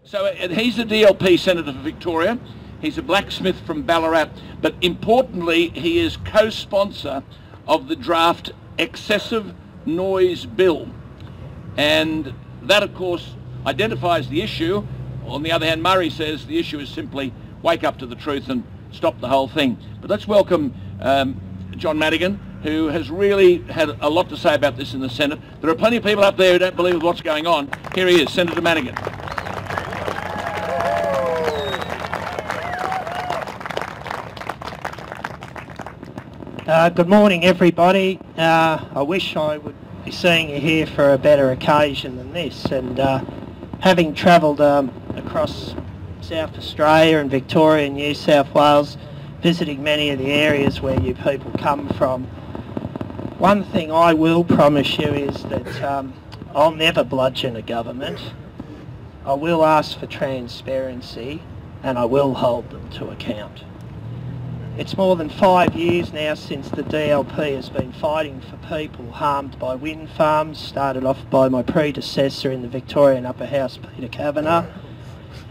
So he's the DLP Senator for Victoria. He's a blacksmith from Ballarat, but importantly, he is co-sponsor of the draft Excessive Noise Bill. And that, of course, identifies the issue. On the other hand, Murray says the issue is simply wake up to the truth and stop the whole thing. But let's welcome John Madigan, who has really had a lot to say about this in the Senate. There are plenty of people up there who don't believe what's going on. Here he is, Senator Madigan. Good morning, everybody. I wish I would be seeing you here for a better occasion than this. And having travelled across South Australia and Victoria and New South Wales, visiting many of the areas where you people come from, one thing I will promise you is that I'll never bludgeon a government. I will ask for transparency and I will hold them to account. It's more than 5 years now since the DLP has been fighting for people harmed by wind farms, started off by my predecessor in the Victorian Upper House, Peter Kavanagh.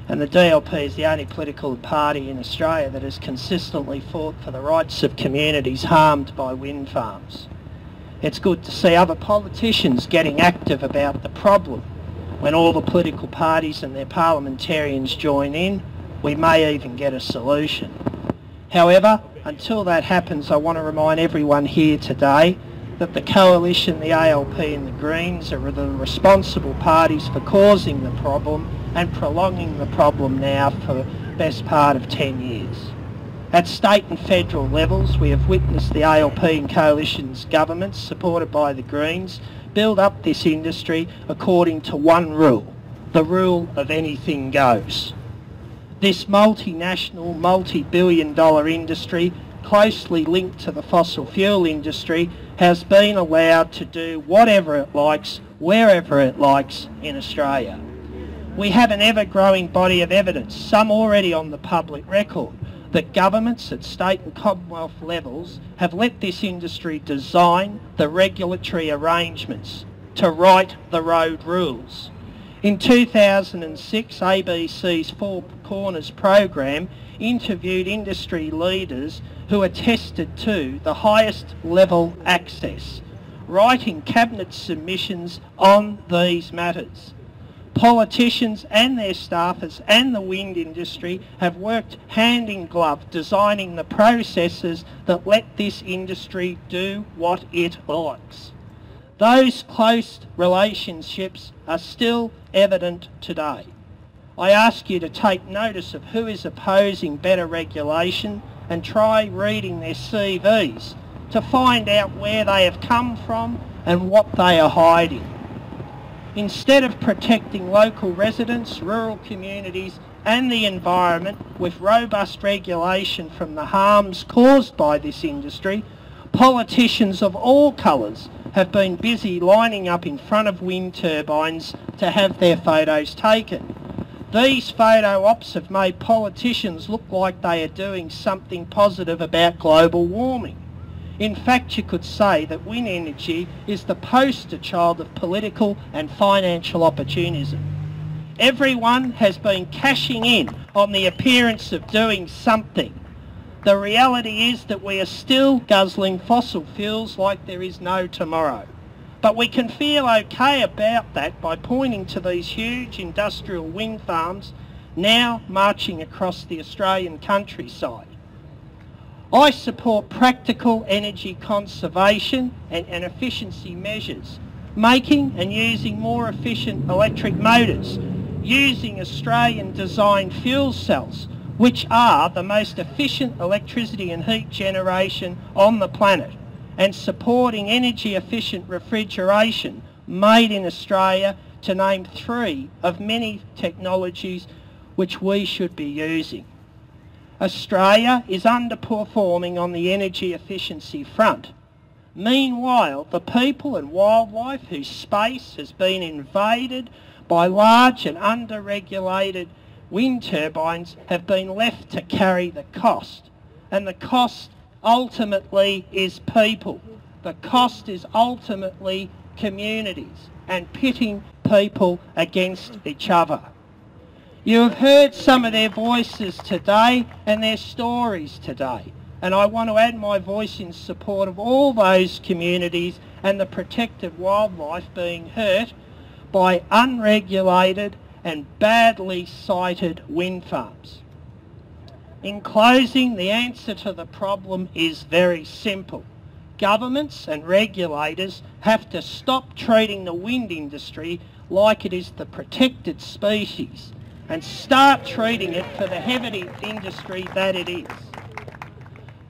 And the DLP is the only political party in Australia that has consistently fought for the rights of communities harmed by wind farms. It's good to see other politicians getting active about the problem. When all the political parties and their parliamentarians join in, we may even get a solution. However, until that happens, I want to remind everyone here today that the Coalition, the ALP and the Greens are the responsible parties for causing the problem and prolonging the problem now for the best part of 10 years. At state and federal levels, we have witnessed the ALP and Coalition's governments, supported by the Greens, build up this industry according to one rule, the rule of anything goes. This multinational, multi-billion-dollar industry, closely linked to the fossil fuel industry, has been allowed to do whatever it likes, wherever it likes in Australia. We have an ever-growing body of evidence, some already on the public record, that governments at state and Commonwealth levels have let this industry design the regulatory arrangements to write the road rules. In 2006, ABC's Four Corners program interviewed industry leaders who attested to the highest level access, writing cabinet submissions on these matters. Politicians and their staffers and the wind industry have worked hand in glove designing the processes that let this industry do what it likes. Those close relationships are still evident today. I ask you to take notice of who is opposing better regulation and try reading their CVs to find out where they have come from and what they are hiding. Instead of protecting local residents, rural communities and the environment with robust regulation from the harms caused by this industry, politicians of all colours have been busy lining up in front of wind turbines to have their photos taken. These photo ops have made politicians look like they are doing something positive about global warming. In fact, you could say that wind energy is the poster child of political and financial opportunism. Everyone has been cashing in on the appearance of doing something. The reality is that we are still guzzling fossil fuels like there is no tomorrow. But we can feel okay about that by pointing to these huge industrial wind farms now marching across the Australian countryside. I support practical energy conservation and efficiency measures, making and using more efficient electric motors, using Australian designed fuel cells, which are the most efficient electricity and heat generation on the planet, and supporting energy efficient refrigeration made in Australia, to name 3 of many technologies which we should be using. Australia is underperforming on the energy efficiency front. Meanwhile, the people and wildlife whose space has been invaded by large and under-regulated wind turbines have been left to carry the cost. And the cost ultimately is people. The cost is ultimately communities and pitting people against each other. You have heard some of their voices today and their stories today, and I want to add my voice in support of all those communities and the protected wildlife being hurt by unregulated and badly sited wind farms. In closing, the answer to the problem is very simple. Governments and regulators have to stop treating the wind industry like it is the protected species and start treating it for the heavy industry that it is.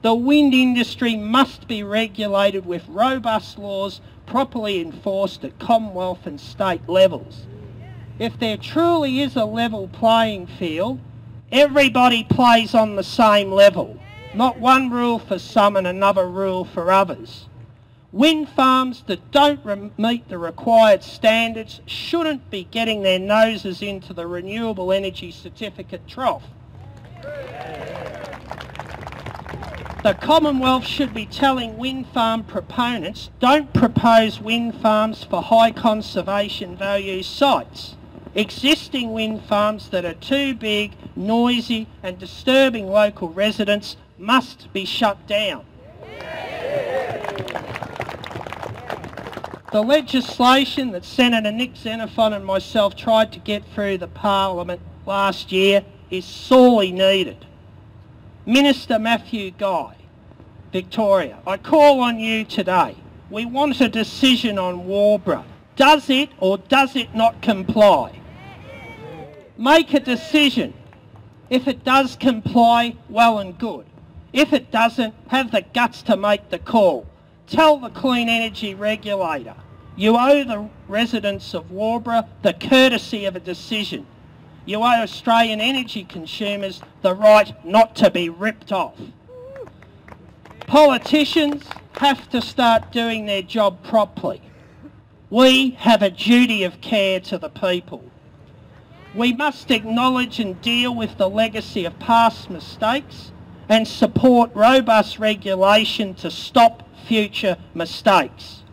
The wind industry must be regulated with robust laws properly enforced at Commonwealth and state levels. If there truly is a level playing field, everybody plays on the same level, not one rule for some and another rule for others. Wind farms that don't meet the required standards shouldn't be getting their noses into the renewable energy certificate trough. The Commonwealth should be telling wind farm proponents, don't propose wind farms for high conservation value sites. Existing wind farms that are too big, noisy and disturbing local residents must be shut down. The legislation that Senator Nick Xenophon and myself tried to get through the Parliament last year is sorely needed. Minister Matthew Guy, Victoria, I call on you today. We want a decision on Warbra. Does it or does it not comply? Make a decision. If it does comply, well and good. If it doesn't, have the guts to make the call. Tell the Clean Energy Regulator, you owe the residents of Warbra the courtesy of a decision. You owe Australian energy consumers the right not to be ripped off. Politicians have to start doing their job properly. We have a duty of care to the people. We must acknowledge and deal with the legacy of past mistakes and support robust regulation to stop future mistakes.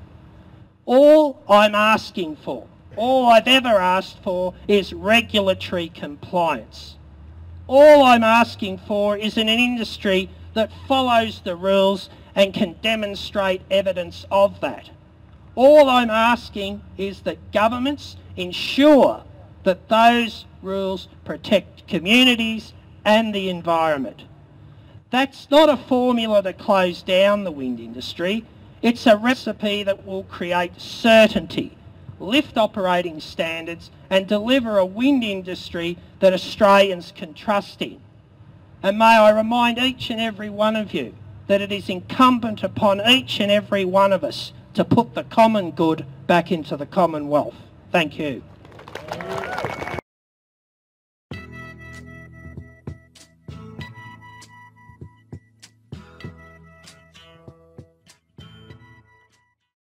All I'm asking for, all I've ever asked for, is regulatory compliance. All I'm asking for is an industry that follows the rules and can demonstrate evidence of that. All I'm asking is that governments ensure that those rules protect communities and the environment. That's not a formula to close down the wind industry. It's a recipe that will create certainty, lift operating standards and deliver a wind industry that Australians can trust in. And may I remind each and every one of you that it is incumbent upon each and every one of us to put the common good back into the Commonwealth. Thank you.